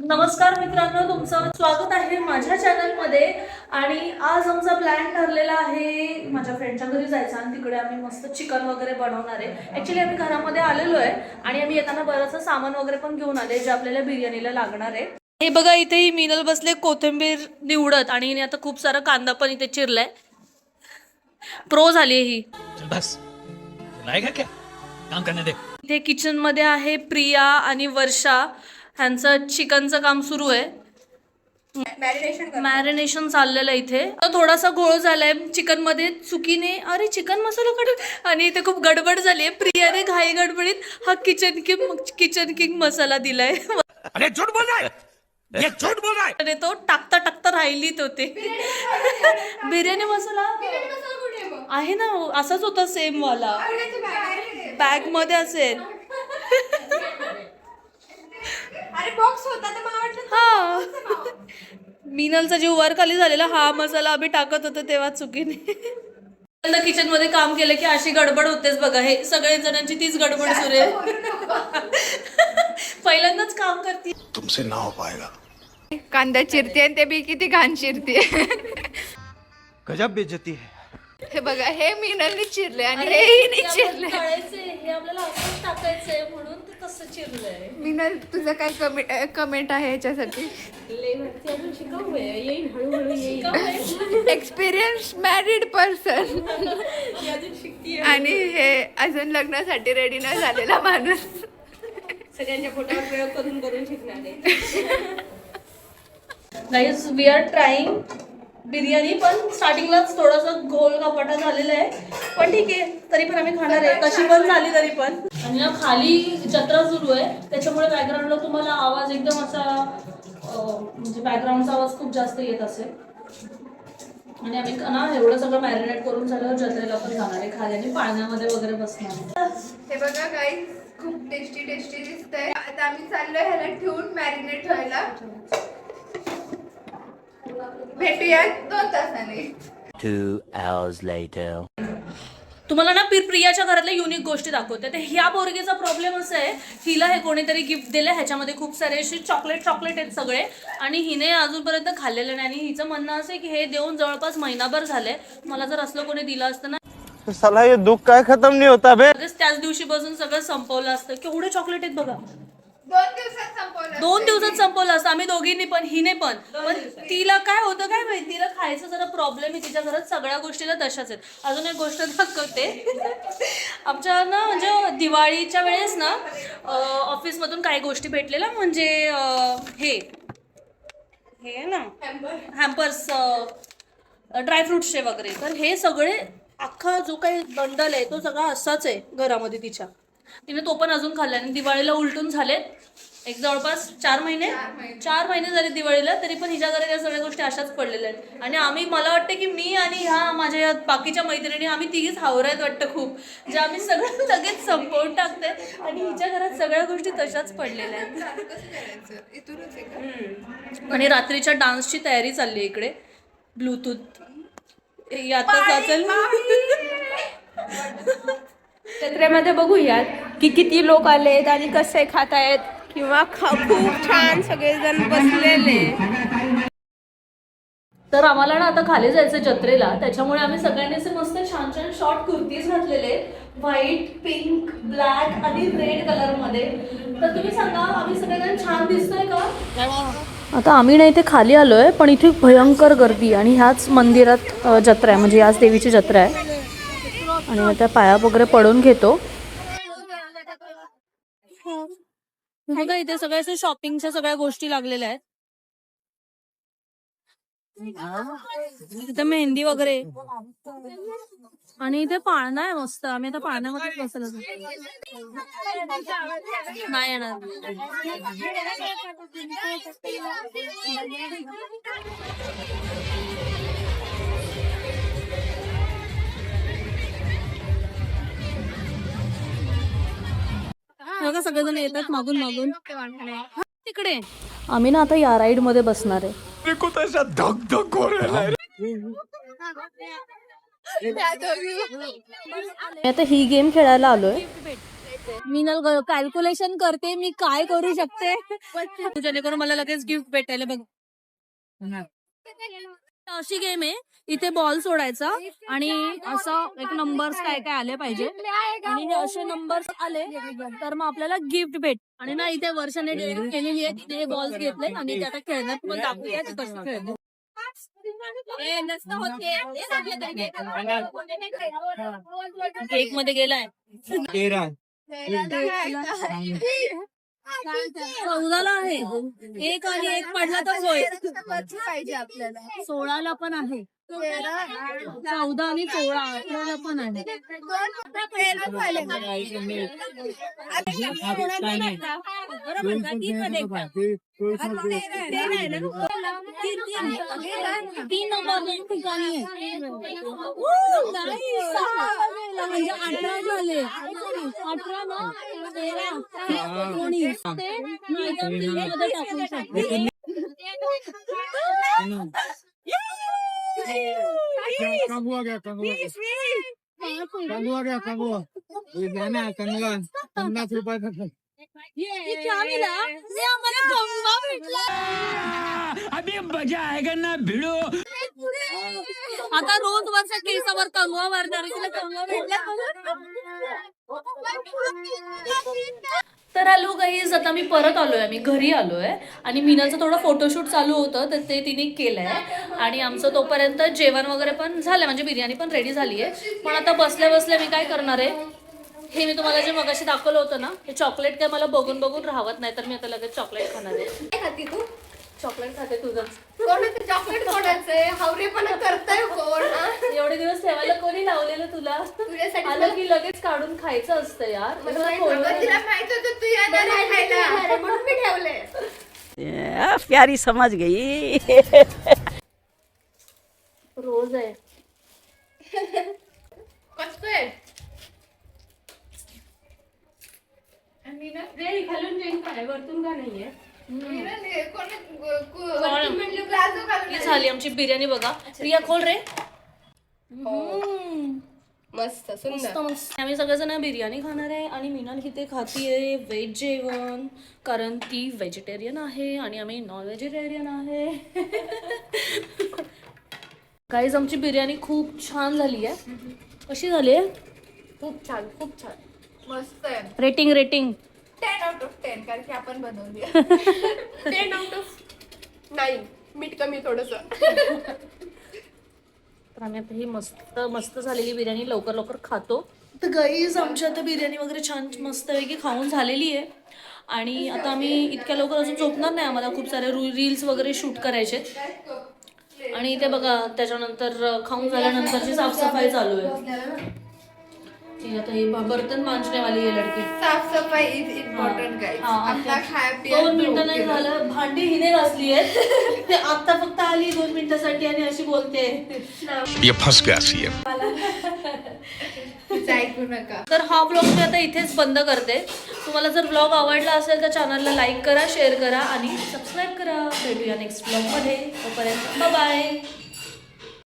नमस्कार मित्रांनो, तुमचं स्वागत आहे माझ्या चॅनलमध्ये. आणि आज आमचा प्लॅन ठरलेला आहे माझ्या फ्रेंडच्या घरी जायचा आणि तिकडे आम्ही मस्त चिकन वगैरे बनवणार आहे. ॲक्च्युली आम्ही घरामध्ये आलेलो आहे आणि आम्ही येताना बरंचसं सामान वगैरे पण घेऊन आले जे आपल्याला बिर्याणीला लागणार आहे. हे बघा, इथे ही मीनल बसले कोथिंबीर निवडत आणि हिने आता खूप सारा कांदा पण इथे चिरलाय. प्रो झाली ही. बस लाएगा क्या काम करने दे. इथे किचन मध्ये आहे प्रिया आणि वर्षा, ह्यांचं चिकनचं काम सुरू आहे. मॅरिनेशन चाललेलं आहे इथे. तर थोडासा घोळ झालाय चिकन मध्ये चुकीने. अरे चिकन मसाला काढ आणि इथे खूप गडबड झाली. प्रियाने घाई गडबडीत हा किचन किंग मसाला दिलाय. अरे झूठ बोल रहा है, ये झूठ बोल रहा है. आणि तो टाकता टाकता राहिलीत होते. बिर्याणी मसाला आहे ना, असाच होता सेम वाला, बॅग मध्ये असेल. हा, मिनलचा जीव वर खाली झालेला. हा मसाला आम्ही टाकत होतो तेव्हा चुकीने. किचन मध्ये काम केलं की अशी गडबड होतेच बघा. हे सगळे जणांची तीच गडबड सुरू आहे. पहिल्यांदाच काम करते. तुमसे ना हो पाएगा. कांदा चिरते आणि ते बी किती घाण चिरते. गजब बेइज्जती है. हे बघा, हे मीनलने चिरले आणि हे हिने चिरले. हे आपल्याला असंच टाकायचंय म्हणून ते तसं चिरलंय. मीनल, तुझं काय कमेंट आहे ह्याच्यासाठी? एक्सपिरियन्स मॅरिड पर्सन आणि हे अजून लग्नासाठी रेडी न झालेला माणूस. सगळ्यांच्या फोटोवर प्रयोग करून करून शिकणारे. Guys, we are trying biryani, पण स्टार्टिंगलाच थोडासा घोल गपाटा झालेला आहे, पण ठीक आहे. तरी पण आम्ही खाणार आहे, कशी पण झाली तरी पण. आणि ना खाली जत्रा सुरू आहे, त्याच्यामुळे बॅकग्राऊंडला तुम्हाला आवाज एकदम असा म्हणजे बॅकग्राऊंडचा आवाज खूप जास्त येत असेल. आणि आम्ही ना एवढं सगळं मॅरिनेट करून झाल्यावर जत्रेला पण जाणार आहे. खाली आणि पाण्यामध्ये वगैरे बसणार. हे बघा गाईज, खूप टेस्टी दिसतंय. आता आम्ही चाललोय ह्याला ठेवून मॅरिनेट व्हायला. भेटूया 2 तासांनी. 2 hours later. तुम्हाला ना प्रियाच्या घरातल्या युनिक गोष्टी दाखवते. तर ह्या पोरगीचा प्रॉब्लेम असा आहे, हिला हे कोणीतरी गिफ्ट दिलं, ह्याच्यामध्ये खूप सारे असे चॉकलेट आहेत सगळे, आणि हिने अजूनपर्यंत खाल्लेलं नाही. आणि हिचं म्हणणं असं आहे की हे देऊन जवळपास महिनाभर झाले. मला जर असलं कोणी दिलं असतं ना, साला ये दुख काय खत्म नाही होता बे. त्याच दिवशी बसून सगळं संपवलं असतं. केवढे चॉकलेट आहेत बघा. 2 दिवसात संपवलं असतं. आम्ही दोघींनी पण, हिने पण. तिला काय होतं काय माहिती, तिला खायचं जरा प्रॉब्लेम आहे. तिच्या घरात सगळ्या गोष्टीला तशाच आहेत. अजून एक गोष्ट दाखवते. आमच्या ना म्हणजे दिवाळीच्या वेळेस ना ऑफिसमधून काही गोष्टी भेटलेल्या, म्हणजे हे ना हॅम्पर्स, ड्रायफ्रुट्सचे वगैरे. तर हे सगळे अख्खा जो काही बंडल आहे तो सगळा असाच आहे घरामध्ये तिच्या. तिने तो पण अजून खाल्ला. आणि दिवाळीला उलटून झालेत एक जवळपास 4 महिने झाले दिवाळीला, तरी पण हिच्या घरात या सगळ्या गोष्टी अशाच पडलेल्या आहेत. आणि आम्ही, मला वाटतं की मी आणि ह्या माझ्या बाकीच्या मैत्रिणी, आम्ही तिघीच हावरा आहेत वाटतं खूप, जे आम्ही सगळं लगेच संपवून टाकते. आणि हिच्या घरात सगळ्या गोष्टी तशाच पडलेल्या आहेत. आणि रात्रीच्या डान्सची तयारी चालली आहे इकडे. ब्लूटूथ यातच असेल. जत्रेमध्ये बघूयात की किती लोक आलेत आणि कसे खात आहेत, किंवा खूप छान सगळेजण बसलेले. तर आम्हाला ना आता खाली जायचं जत्रेला, त्याच्यामुळे आम्ही सगळ्यांनी असे मस्त छान शॉर्ट कुर्तीज घातलेले, व्हाईट, पिंक, ब्लॅक आणि रेड कलर मध्ये. तर तुम्ही सांगा, आम्ही सगळेजण छान दिसतोय का? आता आम्ही ना इथे खाली आलोय, पण इथे भयंकर गर्दी. आणि ह्याच मंदिरात जत्रा आहे, म्हणजे याच देवीची जत्रा आहे. आणि मग त्या पाया वगैरे पडून घेतो. बघा, इथे सगळ्या शॉपिंगच्या सगळ्या गोष्टी लागलेल्या आहेत. इथे मेहंदी वगैरे. आणि इथे पाळणा आहे मस्त. आम्ही आता पाळण्यामध्येच बसलो. नाही येणार. सगळेजण येतात मागून तिकडे. आम्ही ना आता या राईड मध्ये बसणार आहे. मेरे तो ऐसा धक धक हो रहा है. आता ही गेम खेळायला आलोय. मी कॅल्क्युलेशन करते मी काय करू शकते जेणेकरून मला लगेच गिफ्ट भेटायला बघ. अशी गेम आहे, इथे बॉल सोडायचा आणि असं एक नंबर्स काय काय आले पाहिजे आणि हे असे नंबर्स आले तर मग आपल्याला गिफ्ट भेट. आणि ना इथे वर्षाने केलेली आहे, तिथे बॉल्स घेतले आणि ते आता खेळण्यात पण दाखवूया ते कसं खेळले. केक मध्ये गेलाय 14ला आहे, एक आणि एक पडला तर होय. पाहिजे आपल्याला 16ला पण आहे, 14 आणि 16 18ला पण आहे. तीन नंबर ठिकाणी आहे. म्हणजे 18 झाले, 18 ना 13 19 ते मध्ये टाकू शकतो. कंगुआ गया कंगुआ ये जाना है कंगुआ 50 रुपए का. अभी मजा आएगा ना भिड़ो. आता रोज वर्षा केसावर कंगवा मारणार तिला कंगवा भेटला. तर हॅलो गाईज, आता मी परत आलोय, आम्ही घरी आलोय आणि मीनाचं थोडं फोटोशूट चालू होतं तर ते तिने केलंय आणि आमचं तोपर्यंत जेवण वगैरे पण झालं, म्हणजे बिर्याणी पण रेडी झाली आहे. पण आता बसल्या बसल्या मी काय करणार आहे, हे मी तुम्हाला जे मगाशी दाखवलं होतं ना, हे चॉकलेट काय मला बघून बघून राहत नाही, तर मी आता लगेच चॉकलेट खाणार आहे. काय खाती तू? चॉकलेट खाते तुझंच. कोणाचं चॉकलेट कोणाचं हावरेपणा करताय कोण हा? एवढे दिवस ठेवायला कोणी लावलेलं तुला? तुझ्यासाठी आलं की लगेच काढून खायचं असतं यार. मला तिला माहित होतं तू येणार आहे खायला म्हणून मी ठेवलंय. प्यारी समझ गई. रोज आहे. कसं आहे? खालून जाईन काय वरतून का नाहीये. ही झाली आमची बिर्याणी बघा. प्रिया खोल रे. मस्त सुंदर. मस्त मस्त. आम्ही सगळेजण बिर्याणी खाणार आहे आणि मीना इथे खातीये व्हेज जेवण, कारण ती व्हेजिटेरियन आहे आणि आम्ही नॉन व्हेजिटेरियन आहे. गाईज आमची बिर्याणी खूप छान झाली आहे. कशी झाली आहे? खूप छान खूप छान मस्त आहे. रेटिंग 10/10 कारण की आपण बनवली. 10/9 मीठ कमी थोडस. तर आम्ही आता ही मस्त मस्त झालेली बिर्याणी लवकर लवकर खातो. तर गाईज आमची आता बिर्याणी वगैरे छान मस्तपैकी खाऊन झालेली आहे आणि आता आम्ही इतक्या लवकर अजून झोपणार नाही. आम्हाला खूप सारे रील्स वगैरे शूट करायचे आणि इथे बघा त्याच्यानंतर खाऊन झाल्यानंतरची साफसफाई चालू आहे. आता हे बर्तन मांजने वाली आहे लडकी. साफ सफाई इज इम्पॉर्टंट गाइस. आपला खाया पिया 2 मिनिटं नाही झालं, भांडी हिने घासली आहेत. ते आता फक्त आली 2 मिनिटासाठी आणि अशी बोलते. ये फंस गया सीएम. ऐकू नका. तर हा व्लॉग मी आता इथेच बंद करते. तुम्हाला जर व्लॉग आवडला असेल तर चॅनलला लाईक करा, शेअर करा आणि सबस्क्राईब करा. भेटूया नेक्स्ट व्लॉगमध्ये. तोपर्यंत बाय.